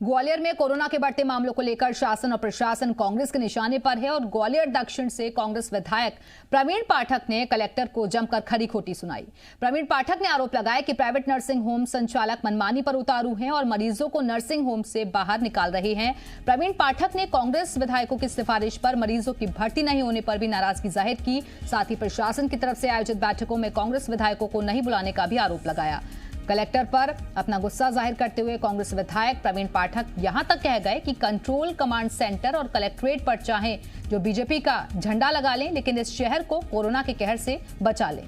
ग्वालियर में कोरोना के बढ़ते मामलों को लेकर शासन और प्रशासन कांग्रेस के निशाने पर है और ग्वालियर दक्षिण से कांग्रेस विधायक प्रवीण पाठक ने कलेक्टर को जमकर खरी खोटी सुनाई। प्रवीण पाठक ने आरोप लगाया कि प्राइवेट नर्सिंग होम संचालक मनमानी पर उतारू हैं और मरीजों को नर्सिंग होम से बाहर निकाल रहे हैं। प्रवीण पाठक ने कांग्रेस विधायकों की सिफारिश पर मरीजों की भर्ती नहीं होने पर भी नाराजगी जाहिर की। साथ ही प्रशासन की तरफ से आयोजित बैठकों में कांग्रेस विधायकों को नहीं बुलाने का भी आरोप लगाया। कलेक्टर पर अपना गुस्सा जाहिर करते हुए कांग्रेस विधायक प्रवीण पाठक यहां तक कह गए कि कंट्रोल कमांड सेंटर और कलेक्ट्रेट पर चाहे जो बीजेपी का झंडा लगा लें, लेकिन इस शहर को कोरोना के कहर से बचा लें।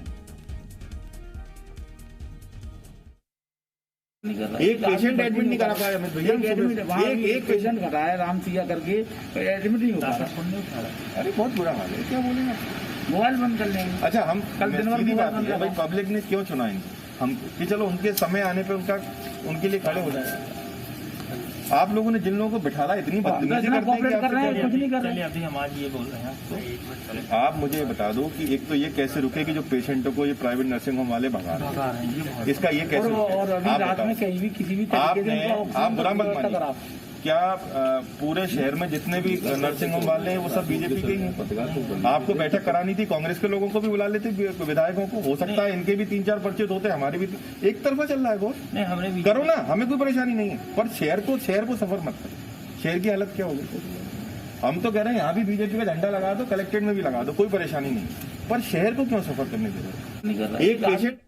एक पेशेंट एडमिट नहीं करा पाया भैया, एक पेशेंट कराया राम सिया करके एडमिट नहीं हो पा रहा। अरे बहुत बुरा हाल है, क्या बोलेंगे? मोबाइल बंद कर लेंगे। अच्छा, हम कल दिन सीधी भर बात है भाई, पब्लिक ने क्यों चुना इनको? हम कि चलो उनके समय आने पे उनके लिए खड़े हो जाए। आप लोगों ने जिन लोगों को बिठाला इतनी बदतमीजी कर रहे हैं, कुछ नहीं कर रहे। अभी हम आज ये बोल रहे हैं तो आप मुझे बता दो कि एक तो ये कैसे रुके कि जो पेशेंटों को ये प्राइवेट नर्सिंग होम वाले भगा रहे हैं, इसका ये कैसे? और अभी रात में कहीं भी किसी भी आप बुरा मत मानिए, क्या पूरे शहर में जितने भी नर्सिंग होम वाले हैं वो सब बीजेपी के ही हैं? आपको बैठक करानी थी, कांग्रेस के लोगों को भी बुला लेते, विधायकों को। हो सकता है इनके भी 3-4 पर्चे होते, हमारे भी। एक तरफा चल रहा है बहुत। हमने करो ना, हमें कोई परेशानी नहीं है, पर शहर को सफर मत करो। शहर की हालत क्या होगी? हम तो कह रहे हैं यहाँ भी बीजेपी का झंडा लगा दो, कलेक्ट्रेट में भी लगा दो, कोई परेशानी नहीं, पर शहर को क्यों सफर करने दे रहे? एक पेशेंट।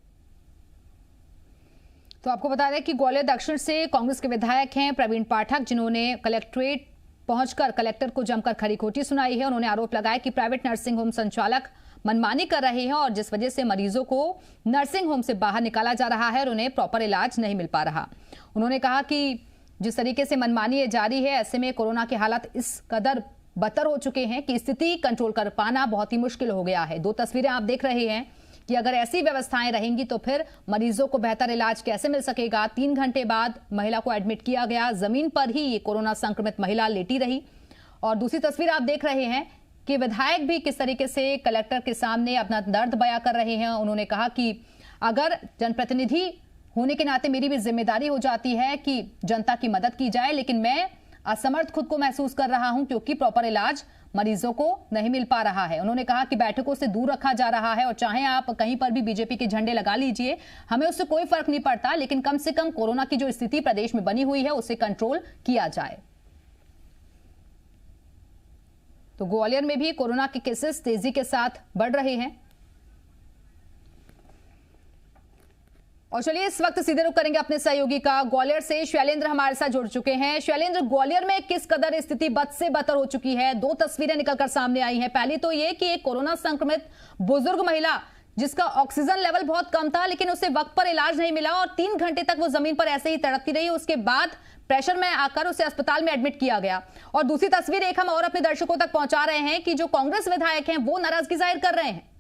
तो आपको बता दें कि ग्वालियर दक्षिण से कांग्रेस के विधायक हैं प्रवीण पाठक, जिन्होंने कलेक्ट्रेट पहुंचकर कलेक्टर को जमकर खरी खोटी सुनाई है। उन्होंने आरोप लगाया कि प्राइवेट नर्सिंग होम संचालक मनमानी कर रहे हैं और जिस वजह से मरीजों को नर्सिंग होम से बाहर निकाला जा रहा है और उन्हें प्रॉपर इलाज नहीं मिल पा रहा। उन्होंने कहा कि जिस तरीके से मनमानी जारी है, ऐसे में कोरोना के हालात इस कदर बदतर हो चुके हैं कि स्थिति कंट्रोल कर पाना बहुत ही मुश्किल हो गया है। 2 तस्वीरें आप देख रहे हैं कि अगर ऐसी व्यवस्थाएं रहेंगी तो फिर मरीजों को बेहतर इलाज कैसे मिल सकेगा। 3 घंटे बाद महिला को एडमिट किया गया, जमीन पर ही ये कोरोना संक्रमित महिला लेटी रही। और दूसरी तस्वीर आप देख रहे हैं कि विधायक भी किस तरीके से कलेक्टर के सामने अपना दर्द बयां कर रहे हैं। उन्होंने कहा कि अगर जनप्रतिनिधि होने के नाते मेरी भी जिम्मेदारी हो जाती है कि जनता की मदद की जाए, लेकिन मैं असमर्थ खुद को महसूस कर रहा हूं क्योंकि प्रॉपर इलाज मरीजों को नहीं मिल पा रहा है। उन्होंने कहा कि बैठकों से दूर रखा जा रहा है और चाहे आप कहीं पर भी बीजेपी के झंडे लगा लीजिए, हमें उससे कोई फर्क नहीं पड़ता, लेकिन कम से कम कोरोना की जो स्थिति प्रदेश में बनी हुई है उसे कंट्रोल किया जाए। तो ग्वालियर में भी कोरोना के केसेस तेजी के साथ बढ़ रहे हैं। और चलिए इस वक्त सीधे रुख करेंगे अपने सहयोगी का। ग्वालियर से शैलेंद्र हमारे साथ जुड़ चुके हैं। शैलेंद्र, ग्वालियर में किस कदर स्थिति बद से बदतर हो चुकी है? 2 तस्वीरें निकलकर सामने आई हैं। पहली तो ये कि एक कोरोना संक्रमित बुजुर्ग महिला जिसका ऑक्सीजन लेवल बहुत कम था, लेकिन उसे वक्त पर इलाज नहीं मिला और 3 घंटे तक वो जमीन पर ऐसे ही तड़पती रही। उसके बाद प्रेशर में आकर उसे अस्पताल में एडमिट किया गया। और दूसरी तस्वीर एक हम और अपने दर्शकों तक पहुंचा रहे हैं कि जो कांग्रेस विधायक हैं वो नाराजगी जाहिर कर रहे हैं।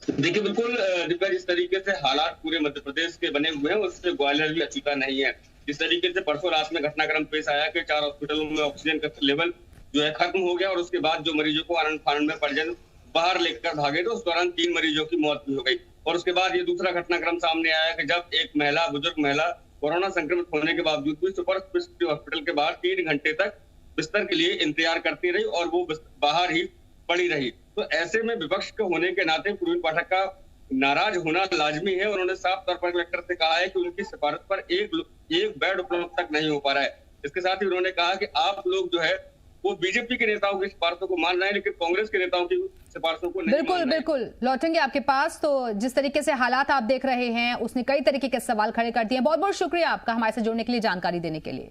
देखिए, बिल्कुल दिव्या, जिस तरीके से हालात पूरे मध्य प्रदेश के बने हुए हैं उससे ग्वालियर भी अछूता नहीं है। जिस तरीके से परसों रात में घटनाक्रम पेश आया कि 4 हॉस्पिटलों में ऑक्सीजन का लेवल जो है खत्म हो गया और उसके बाद जो मरीजों को आनंद फानंद में परिजन बाहर लेकर भागे तो उस दौरान 3 मरीजों की मौत भी हो गई। और उसके बाद ये दूसरा घटनाक्रम सामने आया कि जब एक बुजुर्ग महिला कोरोना संक्रमित होने के बावजूद भी सुपर स्पेशलिटी हॉस्पिटल के बाहर 3 घंटे तक बिस्तर के लिए इंतजार करती रही और वो बाहर ही पड़ी रही। तो ऐसे में विपक्ष के होने के नाते प्रवीण पाठक का नाराज होना लाजमी है। उन्होंने साफ तौर पर कलेक्टर से कहा है कि उनकी सिफारिश पर एक बेड उपलब्ध तक नहीं हो पा रहा है। इसके साथ ही उन्होंने कहा कि आप लोग जो है वो बीजेपी के नेताओं की सिफारिशों को मान रहे हैं, लेकिन कांग्रेस के नेताओं की सिफारिशों को नहीं। बिल्कुल लौटेंगे आपके पास। तो जिस तरीके से हालात आप देख रहे हैं उसने कई तरीके के सवाल खड़े कर दिए। बहुत बहुत शुक्रिया आपका हमारे से जुड़ने के लिए, जानकारी देने के लिए।